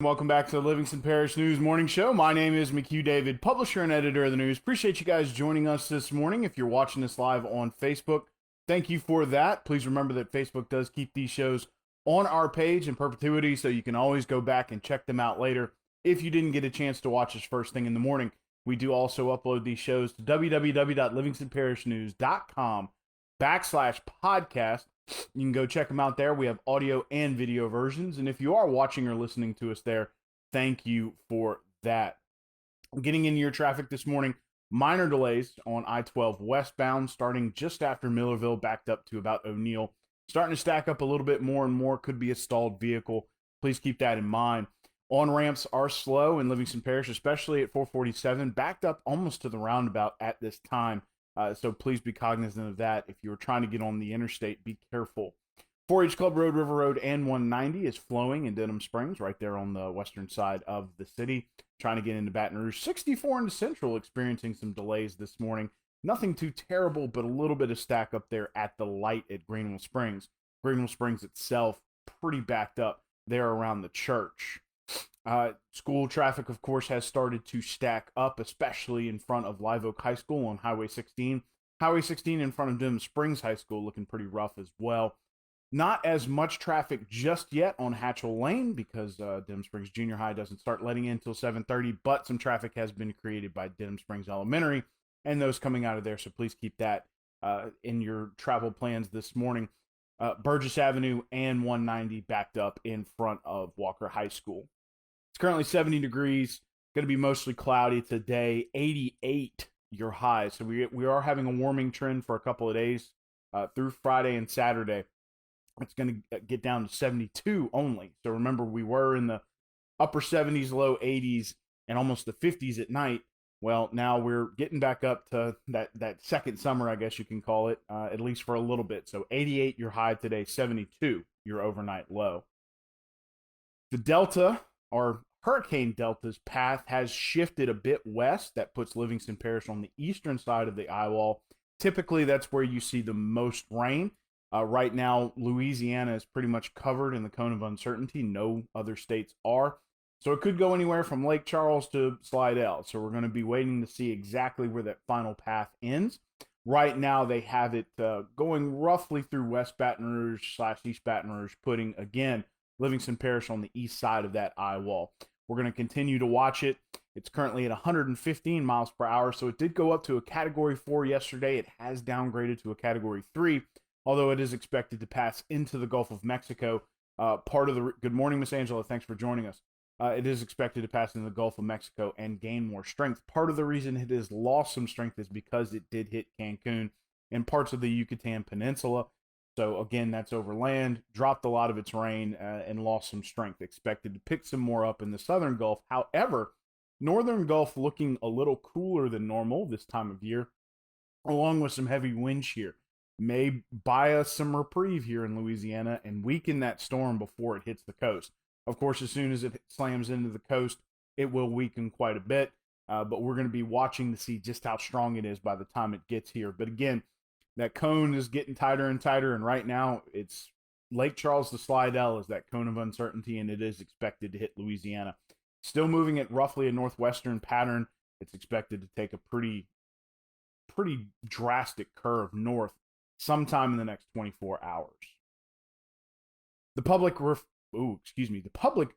Welcome back to the Livingston Parish News Morning Show. My name is McHugh David, publisher and editor of the news. Appreciate you guys joining us this morning. If you're watching this live on Facebook, thank you for that. Please remember that Facebook does keep these shows on our page in perpetuity, so you can always go back and check them out later if you didn't get a chance to watch us first thing in the morning. We do also upload these shows to www.livingstonparishnews.com/podcast. You can go check them out there. We have audio and video versions. And if you are watching or listening to us there, thank you for that. Getting into your traffic this morning, minor delays on I-12 westbound, starting just after Millerville, backed up to about O'Neill. Starting to stack up a little bit more and more. Could be a stalled vehicle. Please keep that in mind. On-ramps are slow in Livingston Parish, especially at 447, backed up almost to the roundabout at this time. So please be cognizant of that. If you're trying to get on the interstate, be careful. 4-H Club Road, River Road, and 190 is flowing in Denham Springs, right there on the western side of the city. Trying to get into Baton Rouge. 64 into Central, experiencing some delays this morning. Nothing too terrible, but a little bit of stack up there at the light at Greenville Springs. Greenville Springs itself, pretty backed up there around the church. School traffic, of course, has started to stack up, especially in front of Live Oak High School on Highway 16. Highway 16 in front of Denham Springs High School looking pretty rough as well. Not as much traffic just yet on Hatchell Lane because Denham Springs Junior High doesn't start letting in until 7:30, but some traffic has been created by Denham Springs Elementary and those coming out of there, so please keep that in your travel plans this morning. Burgess Avenue and 190 backed up in front of Walker High School. It's currently 70 degrees, going to be mostly cloudy today, 88 your high. So we are having a warming trend for a couple of days through Friday and Saturday. It's going to get down to 72 only. So remember, we were in the upper 70s, low 80s, and almost the 50s at night. Well, now we're getting back up to that second summer, I guess you can call it, at least for a little bit. So 88 your high today, 72 your overnight low. The Delta, or Hurricane Delta's path, has shifted a bit west. That puts Livingston Parish on the eastern side of the eye wall. Typically, that's where you see the most rain. Right now, Louisiana is pretty much covered in the cone of uncertainty. No other states are. So it could go anywhere from Lake Charles to Slidell. So we're going to be waiting to see exactly where that final path ends. Right now, they have it going roughly through West Baton Rouge / East Baton Rouge, putting, again, Livingston Parish on the east side of that eye wall. We're going to continue to watch it. It's currently at 115 miles per hour, so it did go up to a Category 4 yesterday. It has downgraded to a Category 3, although it is expected to pass into the Gulf of Mexico. Good morning, Miss Angela. Thanks for joining us. It is expected to pass into the Gulf of Mexico and gain more strength. Part of the reason it has lost some strength is because it did hit Cancun and parts of the Yucatan Peninsula. So, again, that's over land, dropped a lot of its rain, and lost some strength. Expected to pick some more up in the southern Gulf. However, northern Gulf looking a little cooler than normal this time of year, along with some heavy wind shear. May buy us some reprieve here in Louisiana and weaken that storm before it hits the coast. Of course, as soon as it slams into the coast, it will weaken quite a bit, but we're going to be watching to see just how strong it is by the time it gets here. But again, that cone is getting tighter and tighter, and right now it's Lake Charles to Slidell is that cone of uncertainty, and it is expected to hit Louisiana. Still moving at roughly a northwestern pattern. It's expected to take a pretty drastic curve north sometime in the next 24 hours. The Public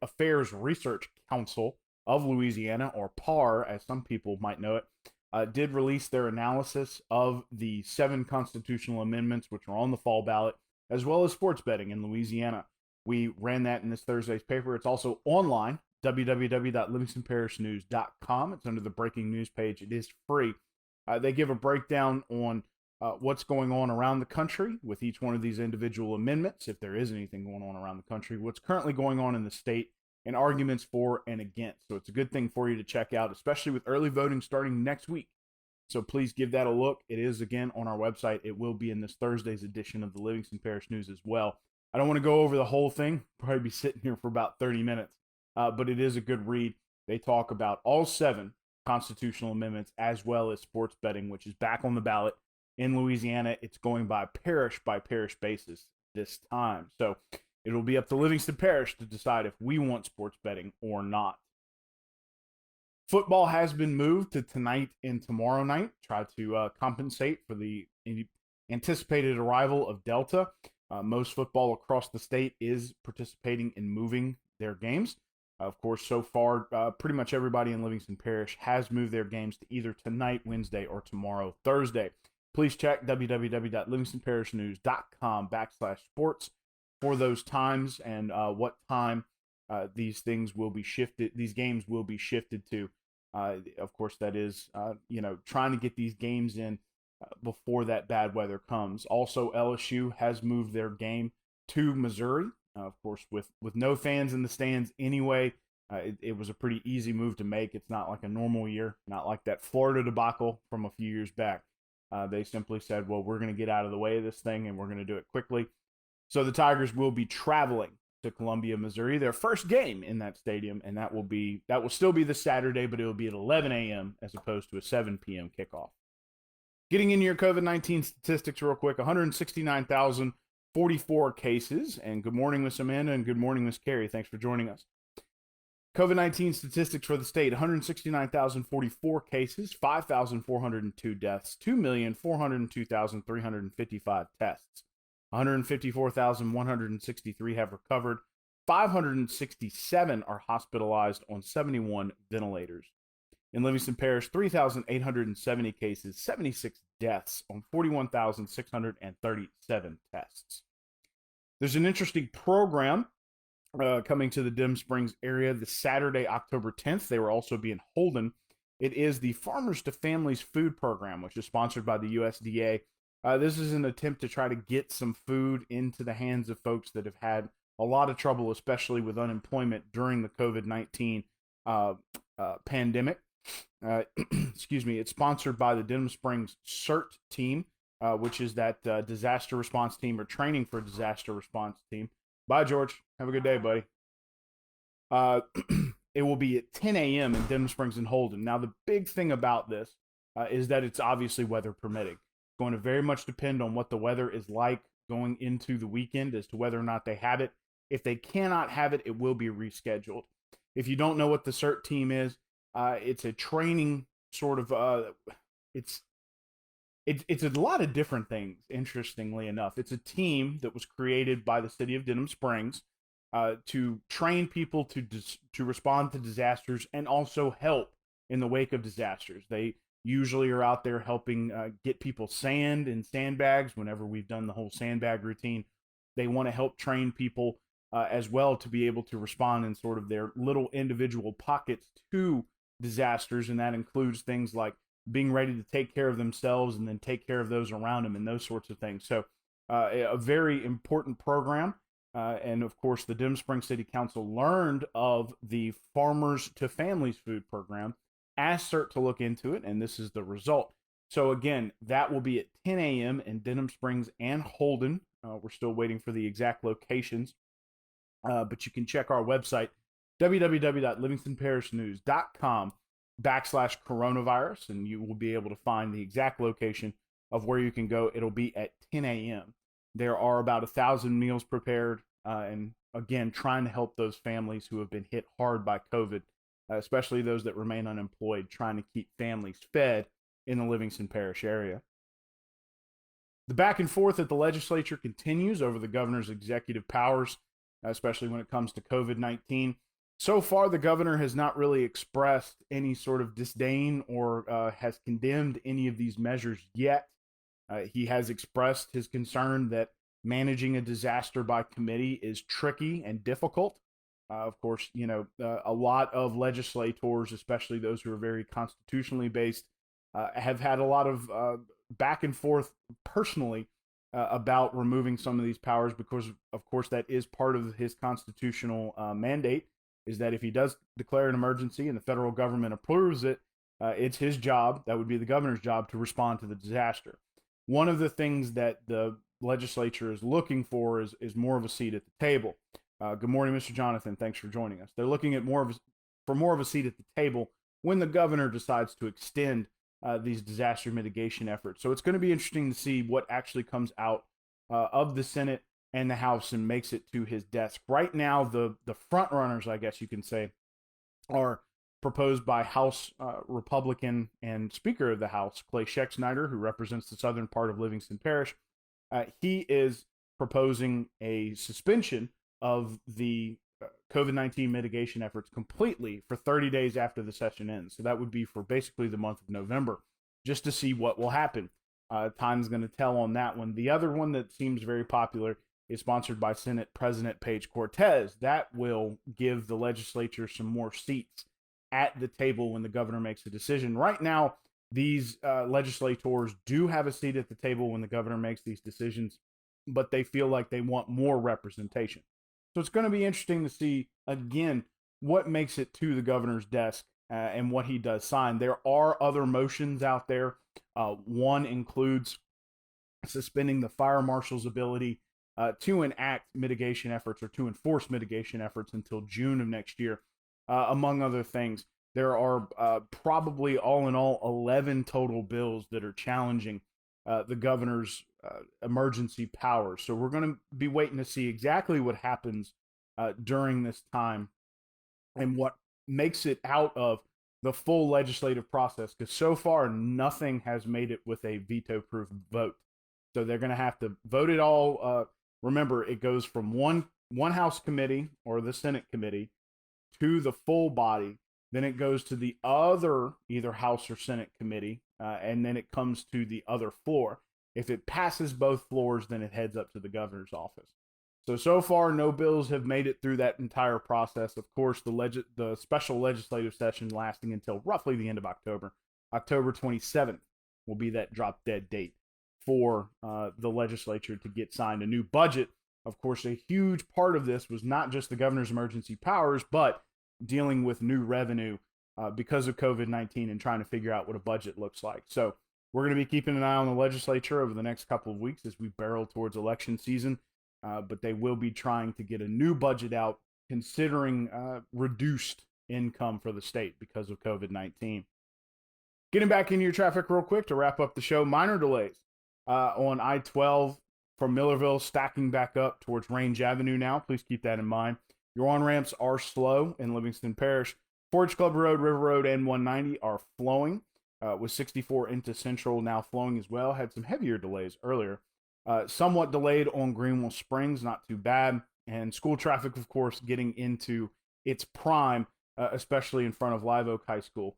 Affairs Research Council of Louisiana, or PAR, as some people might know it, did release their analysis of the 7 constitutional amendments which are on the fall ballot, as well as sports betting in Louisiana. We ran that in this Thursday's paper. It's also online, www.livingstonparishnews.com. It's under the breaking news page. It is free. They give a breakdown on what's going on around the country with each one of these individual amendments, if there is anything going on around the country, what's currently going on in the state, and arguments for and against. So it's a good thing for you to check out, especially with early voting starting next week. So please give that a look. It is, again, on our website. It will be in this Thursday's edition of the Livingston Parish News as well. I don't want to go over the whole thing. Probably be sitting here for about 30 minutes, but it is a good read. They talk about all 7 constitutional amendments as well as sports betting, which is back on the ballot in Louisiana. It's going by parish basis this time. So It'll be up to Livingston Parish to decide if we want sports betting or not. Football has been moved to tonight and tomorrow night, try to compensate for the anticipated arrival of Delta. Most football across the state is participating in moving their games. Of course, so far, pretty much everybody in Livingston Parish has moved their games to either tonight, Wednesday, or tomorrow, Thursday. Please check www.livingstonparishnews.com/sports for those times and what time these games will be shifted to. Of course, that is, trying to get these games in before that bad weather comes. Also, LSU has moved their game to Missouri. Of course, with no fans in the stands anyway, it was a pretty easy move to make. It's not like a normal year, not like that Florida debacle from a few years back. They simply said, well, we're going to get out of the way of this thing, and we're going to do it quickly. So the Tigers will be traveling to Columbia, Missouri, their first game in that stadium, and that will still be this Saturday, but it will be at 11 a.m. as opposed to a 7 p.m. kickoff. Getting into your COVID-19 statistics real quick, 169,044 cases, and good morning, Miss Amanda, and good morning, Miss Carrie. Thanks for joining us. COVID-19 statistics for the state, 169,044 cases, 5,402 deaths, 2,402,355 tests. 154,163 have recovered. 567 are hospitalized on 71 ventilators. In Livingston Parish, 3,870 cases, 76 deaths on 41,637 tests. There's an interesting program coming to the Dim Springs area this Saturday, October 10th. They will also be in Holden. It is the Farmers to Families Food Program, which is sponsored by the USDA. This is an attempt to try to get some food into the hands of folks that have had a lot of trouble, especially with unemployment during the COVID-19 pandemic. Excuse me. It's sponsored by the Denham Springs CERT team, which is that disaster response team or training for disaster response team. Bye, George. Have a good day, buddy. It will be at 10 a.m. in Denham Springs and Holden. Now, the big thing about this is that it's obviously weather permitting. Going to very much depend on what the weather is like going into the weekend as to whether or not they have it. If they cannot have it, it will be rescheduled. If you don't know what the CERT team is, it's a training sort of, it's a lot of different things, interestingly enough. It's a team that was created by the city of Denham Springs to train people to respond to disasters and also help in the wake of disasters. They usually are out there helping get people sand and sandbags. Whenever we've done the whole sandbag routine, they want to help train people as well to be able to respond in sort of their little individual pockets to disasters. And that includes things like being ready to take care of themselves and then take care of those around them and those sorts of things. So a very important program. And of course, the Denham Springs City Council learned of the Farmers to Families Food Program, asked CERT to look into it, and this is the result. So again, that will be at 10 a.m. in Denham Springs and Holden. We're still waiting for the exact locations, but you can check our website, www.livingstonparishnews.com/coronavirus, and you will be able to find the exact location of where you can go. It'll be at 10 a.m. There are about 1,000 meals prepared, and again, trying to help those families who have been hit hard by COVID, especially those that remain unemployed, trying to keep families fed in the Livingston Parish area. The back and forth at the legislature continues over the governor's executive powers, especially when it comes to COVID-19. So far, the governor has not really expressed any sort of disdain or has condemned any of these measures yet. He has expressed his concern that managing a disaster by committee is tricky and difficult. Of course, a lot of legislators, especially those who are very constitutionally based, have had a lot of back and forth personally about removing some of these powers because, of course, that is part of his constitutional mandate, is that if he does declare an emergency and the federal government approves it, it's his job, that would be the governor's job, to respond to the disaster. One of the things that the legislature is looking for is more of a seat at the table. Good morning, Mr. Jonathan. Thanks for joining us. They're looking at more of a seat at the table when the governor decides to extend these disaster mitigation efforts. So it's going to be interesting to see what actually comes out of the Senate and the House and makes it to his desk. Right now, the front runners, I guess you can say, are proposed by House Republican and Speaker of the House, Clay Scheck-Snyder, who represents the southern part of Livingston Parish. He is proposing a suspension of the COVID-19 mitigation efforts completely for 30 days after the session ends. So that would be for basically the month of November, just to see what will happen. Time's going to tell on that one. The other one that seems very popular is sponsored by Senate President Paige Cortez. That will give the legislature some more seats at the table when the governor makes a decision. Right now, these legislators do have a seat at the table when the governor makes these decisions, but they feel like they want more representation. So it's going to be interesting to see, again, what makes it to the governor's desk and what he does sign. There are other motions out there. One includes suspending the fire marshal's ability to enact mitigation efforts or to enforce mitigation efforts until June of next year, among other things. There are probably all in all 11 total bills that are challenging the governor's emergency powers. So we're going to be waiting to see exactly what happens during this time and what makes it out of the full legislative process, because so far nothing has made it with a veto-proof vote. So they're going to have to vote it all. Remember, it goes from one House committee or the Senate committee to the full body. Then it goes to the other, either House or Senate committee, and then it comes to the other floor. If it passes both floors, then it heads up to the governor's office. So far, no bills have made it through that entire process. Of course, the special legislative session lasting until roughly the end of October. October 27th will be that drop dead date for the legislature to get signed a new budget. Of course, a huge part of this was not just the governor's emergency powers, but dealing with new revenue because of COVID-19 and trying to figure out what a budget looks like. So we're going to be keeping an eye on the legislature over the next couple of weeks as we barrel towards election season. But they will be trying to get a new budget out considering reduced income for the state because of COVID-19. Getting back into your traffic real quick to wrap up the show, minor delays on I-12 from Millerville stacking back up towards Range Avenue now. Please keep that in mind. Your on-ramps are slow in Livingston Parish. Forge Club Road, River Road, and 190 are flowing, with 64 into Central now flowing as well. Had some heavier delays earlier. Somewhat delayed on Greenwell Springs, not too bad. And school traffic, of course, getting into its prime, especially in front of Live Oak High School,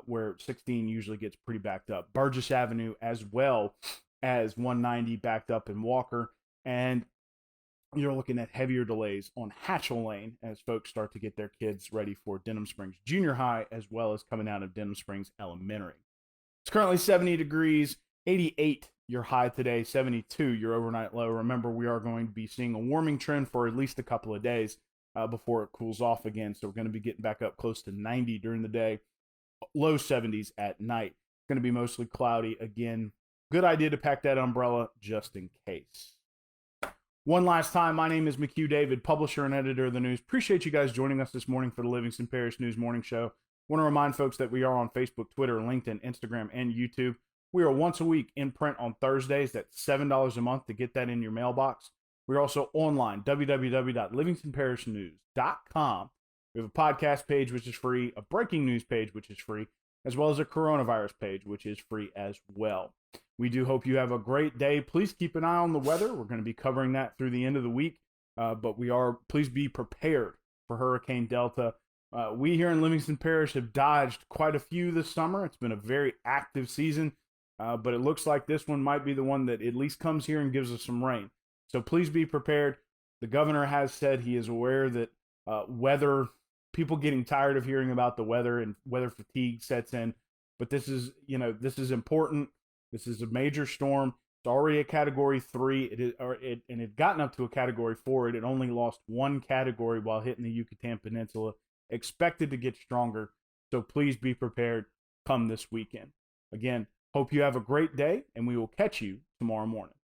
where 16 usually gets pretty backed up. Burgess Avenue as well as 190 backed up in Walker. And you're looking at heavier delays on Hatchell Lane as folks start to get their kids ready for Denham Springs Junior High, as well as coming out of Denham Springs Elementary. It's currently 70 degrees, 88 your high today, 72 your overnight low. Remember, we are going to be seeing a warming trend for at least a couple of days before it cools off again. So we're going to be getting back up close to 90 during the day, low 70s at night. It's going to be mostly cloudy again. Good idea to pack that umbrella just in case. One last time, my name is McHugh David, publisher and editor of the news. Appreciate you guys joining us this morning for the Livingston Parish News Morning Show. Want to remind folks that we are on Facebook, Twitter, LinkedIn, Instagram, and YouTube. We are once a week in print on Thursdays. That's $7 a month to get that in your mailbox. We're also online, www.livingstonparishnews.com. We have a podcast page, which is free, a breaking news page, which is free, as well as a coronavirus page, which is free as well. We do hope you have a great day. Please keep an eye on the weather. We're going to be covering that through the end of the week, but please be prepared for Hurricane Delta. We here in Livingston Parish have dodged quite a few this summer. It's been a very active season. But it looks like this one might be the one that at least comes here and gives us some rain. So please be prepared. The governor has said he is aware that people getting tired of hearing about the weather and weather fatigue sets in. But this is important. This is a major storm. It's already a Category 3. It had gotten up to a Category 4. It had only lost one category while hitting the Yucatan Peninsula. Expected to get stronger. So please be prepared come this weekend. Again, hope you have a great day, and we will catch you tomorrow morning.